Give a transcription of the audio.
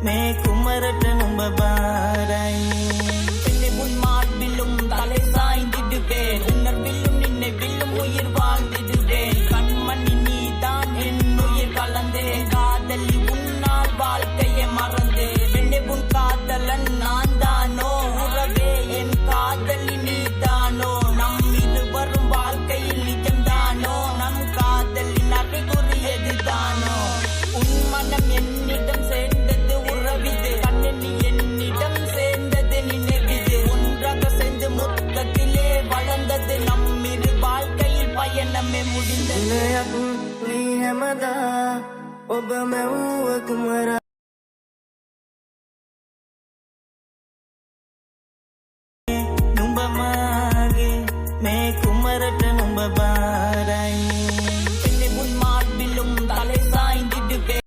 मैं कुमरट नुंब बाराई பிள்ளை உன் மார்பிலும் தலை சாய்ந்திடுவேன் உணர்விலும் நின்னை வில்லும் உயிர் வாழ்ந்திடுவேன் கண்மணி நீதான் என் உயிர் கலந்தேன் காதலி உன்னால் வாழ்க்கையை மறந்து பெண்ணே உன் காதலன் நான் தானோ உறவே என் காதலி நீதானோ நம் இருவரும் வாழ்க்கையில் நிஜம்தானோ நம் காதலின் அறிகுறியது தானோ உன் மனம் என்னிடம் சேர்ந்தது உறவிது கண்ணி என்னிடம் சேர்ந்தது நினைவிது ஒன்றாக சேர்ந்து முத்தத்திலே வளர்ந்தது நம்மிரு வாழ்க்கையில் பயணமே முடிந்தது लिहमदा ඔබ මැව්ව කුමරා නුඹ මාගේ මේ කුමරට නුඹ බා